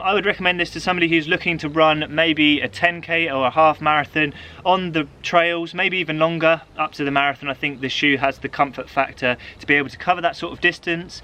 I would recommend this to somebody who's looking to run maybe a 10k or a half marathon on the trails, maybe even longer up to the marathon. I think the shoe has the comfort factor to be able to cover that sort of distance.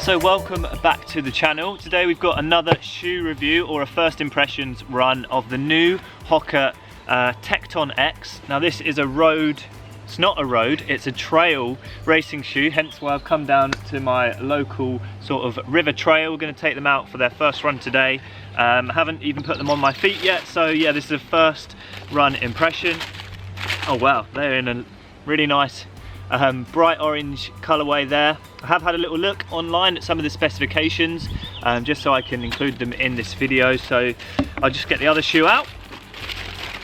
So welcome back to the channel. Today we've got another shoe review, or a first impressions run of the new Hoka Tecton X. Now this is a road, it's not a road, it's a trail racing shoe, hence why I've come down to my local sort of river trail. We're going to take them out for their first run today. I haven't even put them on my feet yet, so yeah, this is a first run impression. Oh wow, they're in a really nice bright orange colorway there. I have had a little look online at some of the specifications, just so I can include them in this video. So I'll just get the other shoe out.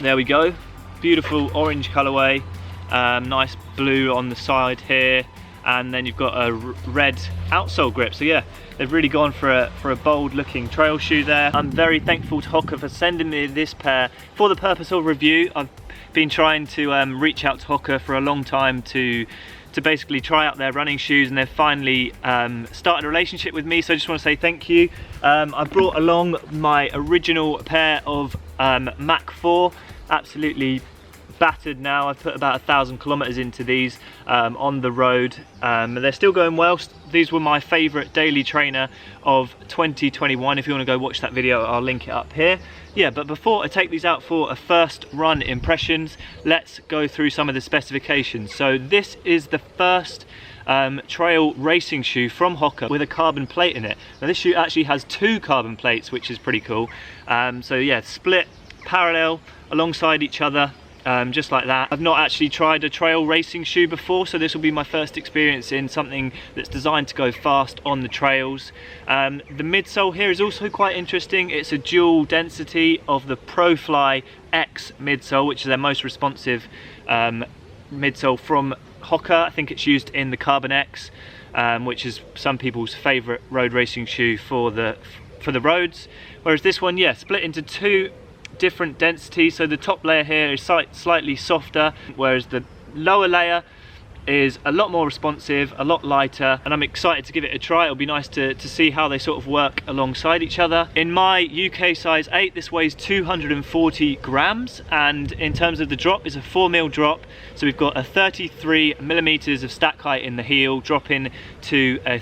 There we go, beautiful orange colorway, nice blue on the side here, and then you've got a red outsole grip. So yeah, they've really gone for a bold looking trail shoe there. I'm very thankful to Hoka for sending me this pair for the purpose of review. I've been trying to reach out to Hoka for a long time to basically try out their running shoes, and they've finally started a relationship with me, so I just want to say thank you. I brought along my original pair of Mach 4, absolutely battered now. I've put about 1,000 kilometers into these on the road. They're still going well. These were my favorite daily trainer of 2021. If you want to go watch that video, I'll link it up here. Yeah, but before I take these out for a first run impressions, let's go through some of the specifications. So this is the first trail racing shoe from Hoka with a carbon plate in it. Now this shoe actually has 2 carbon plates, which is pretty cool. So yeah, split parallel alongside each other, just like that. I've not actually tried a trail racing shoe before, so this will be my first experience in something that's designed to go fast on the trails. The midsole here is also quite interesting. It's a dual density of the ProFly X midsole, which is their most responsive midsole from Hoka. I think it's used in the Carbon X, which is some people's favorite road racing shoe for the roads. Whereas this one, yeah, split into 2 different densities. So the top layer here is slightly softer, whereas the lower layer is a lot more responsive, a lot lighter, and I'm excited to give it a try. It'll be nice to see how they sort of work alongside each other. In my UK size 8, this weighs 240 grams, and in terms of the drop, it's a 4mm drop. So we've got a 33 millimeters of stack height in the heel, dropping to a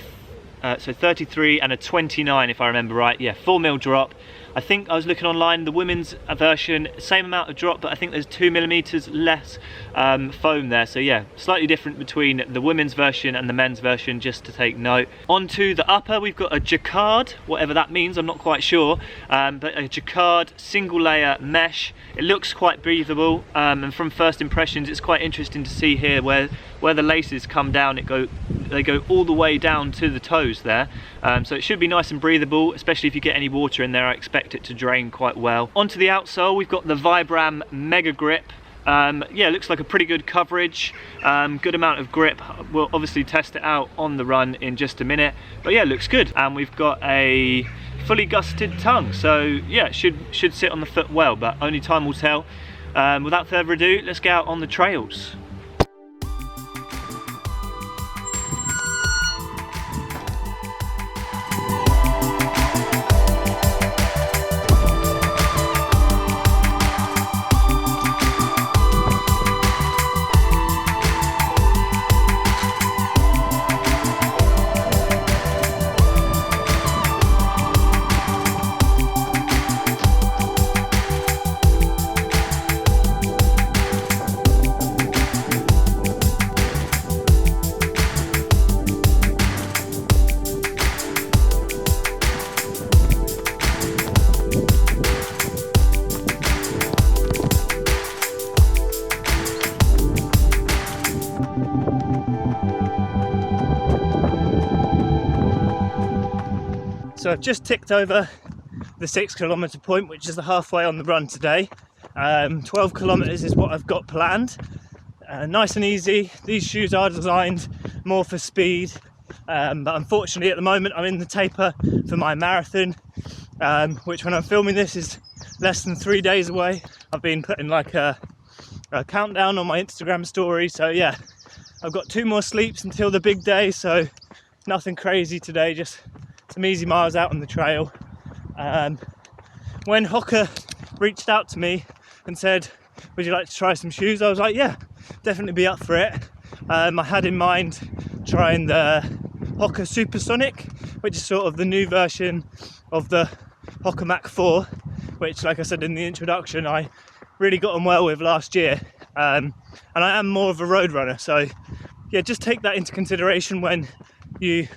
so 33 and a 29 if I remember right. Yeah, 4mm drop. I think I was looking online, the women's version, same amount of drop, but I think there's 2mm less foam there. So yeah, slightly different between the women's version and the men's version, just to take note. Onto the upper, we've got a jacquard, whatever that means, I'm not quite sure, but a jacquard single layer mesh. It looks quite breathable, and from first impressions, it's quite interesting to see here where the laces come down, they go all the way down to the toes there. So it should be nice and breathable, especially if you get any water in there. I expect it to drain quite well. Onto the outsole, we've got the Vibram Mega Grip. Yeah, it looks like a pretty good coverage, good amount of grip. We'll obviously test it out on the run in just a minute, but yeah, it looks good. And we've got a fully gusseted tongue, so yeah, it should sit on the foot well, but only time will tell. Without further ado, let's get out on the trails. So I've just ticked over the 6 kilometre point, which is the halfway on the run today. 12 kilometres is what I've got planned. Nice and easy. These shoes are designed more for speed, but unfortunately at the moment I'm in the taper for my marathon, which when I'm filming this is less than 3 days away. I've been putting like a countdown on my Instagram story, so yeah, I've got 2 more sleeps until the big day, so nothing crazy today, just some easy miles out on the trail. When Hoka reached out to me and said, would you like to try some shoes, I was like, yeah, definitely be up for it. I had in mind trying the Hoka Supersonic, which is sort of the new version of the Hoka Mach 4, which, like I said in the introduction, I really got on well with last year. And I am more of a road runner, so yeah, just take that into consideration when you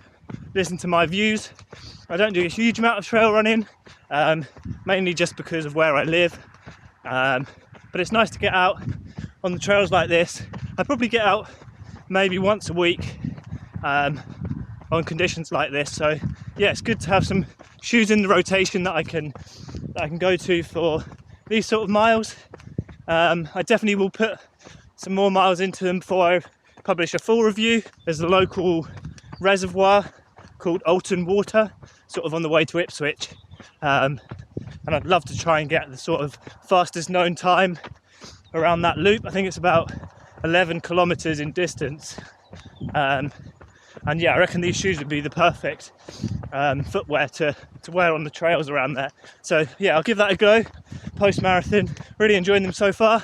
listen to my views. I don't do a huge amount of trail running, mainly just because of where I live, but it's nice to get out on the trails like this. I probably get out maybe once a week on conditions like this, so yeah, it's good to have some shoes in the rotation that I can go to for these sort of miles. I definitely will put some more miles into them before I publish a full review. There's a local reservoir called Alton Water, sort of on the way to Ipswich, and I'd love to try and get the sort of fastest known time around that loop. I think it's about 11 kilometers in distance, and yeah, I reckon these shoes would be the perfect footwear to wear on the trails around there. So yeah, I'll give that a go post marathon. Really enjoying them so far.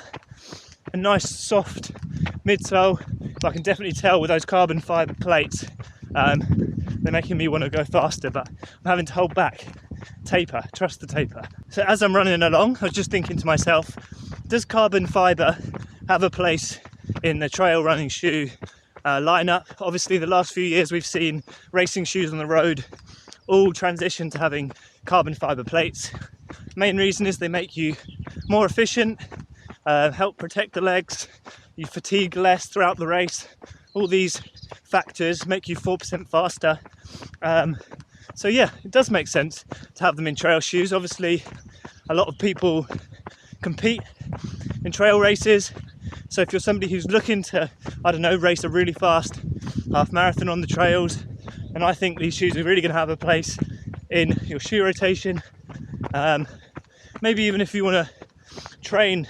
A nice soft midsole, I can definitely tell with those carbon fibre plates, they're making me want to go faster, but I'm having to hold back. Taper, trust the taper. So as I'm running along, I was just thinking to myself, does carbon fibre have a place in the trail running shoe lineup? Obviously the last few years we've seen racing shoes on the road all transition to having carbon fibre plates. Main reason is they make you more efficient, help protect the legs, you fatigue less throughout the race. All these factors make you 4% faster. So yeah, it does make sense to have them in trail shoes. Obviously, a lot of people compete in trail races. So if you're somebody who's looking to, I don't know, race a really fast half marathon on the trails, then I think these shoes are really going to have a place in your shoe rotation. Maybe even if you want to train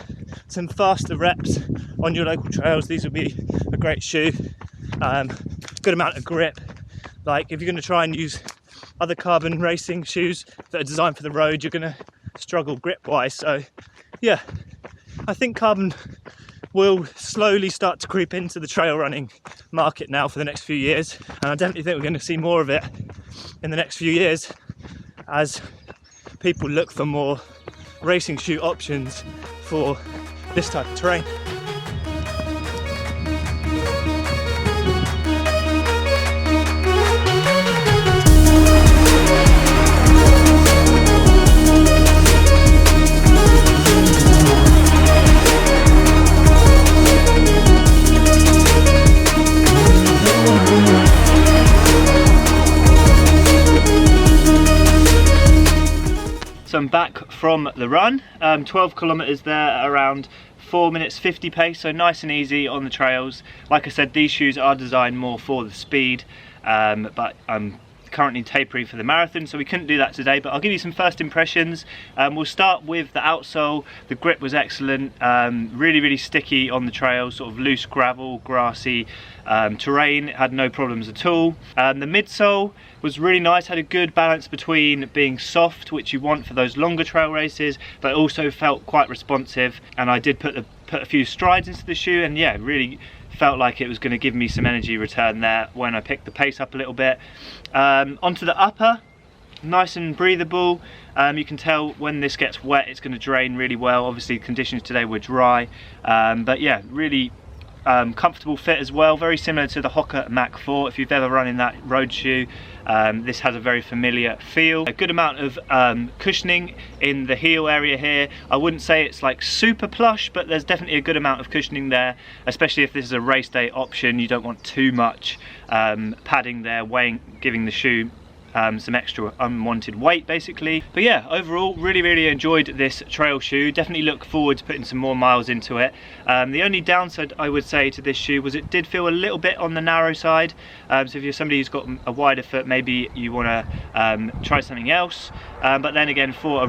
some faster reps on your local trails, these would be a great shoe. Good amount of grip. Like if you're going to try and use other carbon racing shoes that are designed for the road, you're going to struggle grip wise. So yeah, I think carbon will slowly start to creep into the trail running market now for the next few years, and I definitely think we're going to see more of it in the next few years as people look for more racing shoe options for this type of terrain. So I'm back from the run, 12 kilometers there, around 4 minutes 50 pace, so nice and easy on the trails. Like I said, these shoes are designed more for the speed, but I'm currently tapering for the marathon, so we couldn't do that today, but I'll give you some first impressions. We'll start with the outsole. The grip was excellent, really sticky on the trail, sort of loose gravel, grassy terrain. It had no problems at all. The midsole was really nice, had a good balance between being soft, which you want for those longer trail races, but also felt quite responsive, and I did put a few strides into the shoe, and yeah, really felt like it was going to give me some energy return there when I picked the pace up a little bit. Onto the upper, nice and breathable. You can tell when this gets wet it's going to drain really well. Obviously conditions today were dry, but yeah, really comfortable fit as well, very similar to the Hoka Mach 4. If you've ever run in that road shoe, this has a very familiar feel. A good amount of cushioning in the heel area here. I wouldn't say it's like super plush, but there's definitely a good amount of cushioning there, especially if this is a race day option. You don't want too much padding there, giving the shoe some extra unwanted weight basically. But yeah, overall really enjoyed this trail shoe. Definitely look forward to putting some more miles into it. The only downside I would say to this shoe was it did feel a little bit on the narrow side. So if you're somebody who's got a wider foot, maybe you want to try something else. But then again, for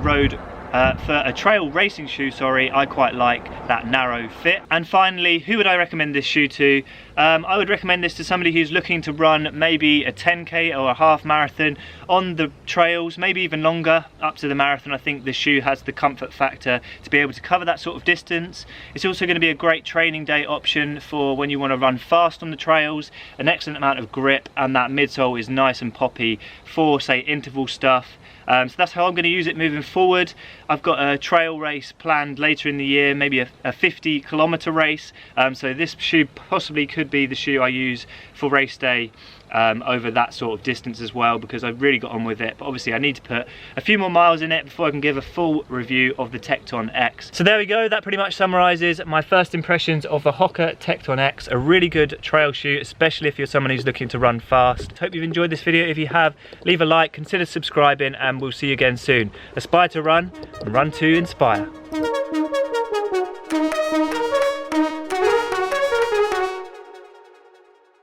a trail racing shoe, I quite like that narrow fit. And finally, who would I recommend this shoe to? I would recommend this to somebody who's looking to run maybe a 10k or a half marathon on the trails, maybe even longer up to the marathon. I think this shoe has the comfort factor to be able to cover that sort of distance. It's also going to be a great training day option for when you want to run fast on the trails. An excellent amount of grip, and that midsole is nice and poppy for, say, interval stuff. So that's how I'm going to use it moving forward. I've got a trail race planned later in the year, maybe a 50-kilometer race. So this shoe possibly could be the shoe I use for race day over that sort of distance as well, because I've really got on with it. But obviously I need to put a few more miles in it before I can give a full review of the Tecton X. So there we go, that pretty much summarizes my first impressions of the Hoka Tecton X. A really good trail shoe, especially if you're someone who's looking to run fast. Hope you've enjoyed this video. If you have, leave a like, consider subscribing, and we'll see you again soon. Aspire to run, and run to inspire.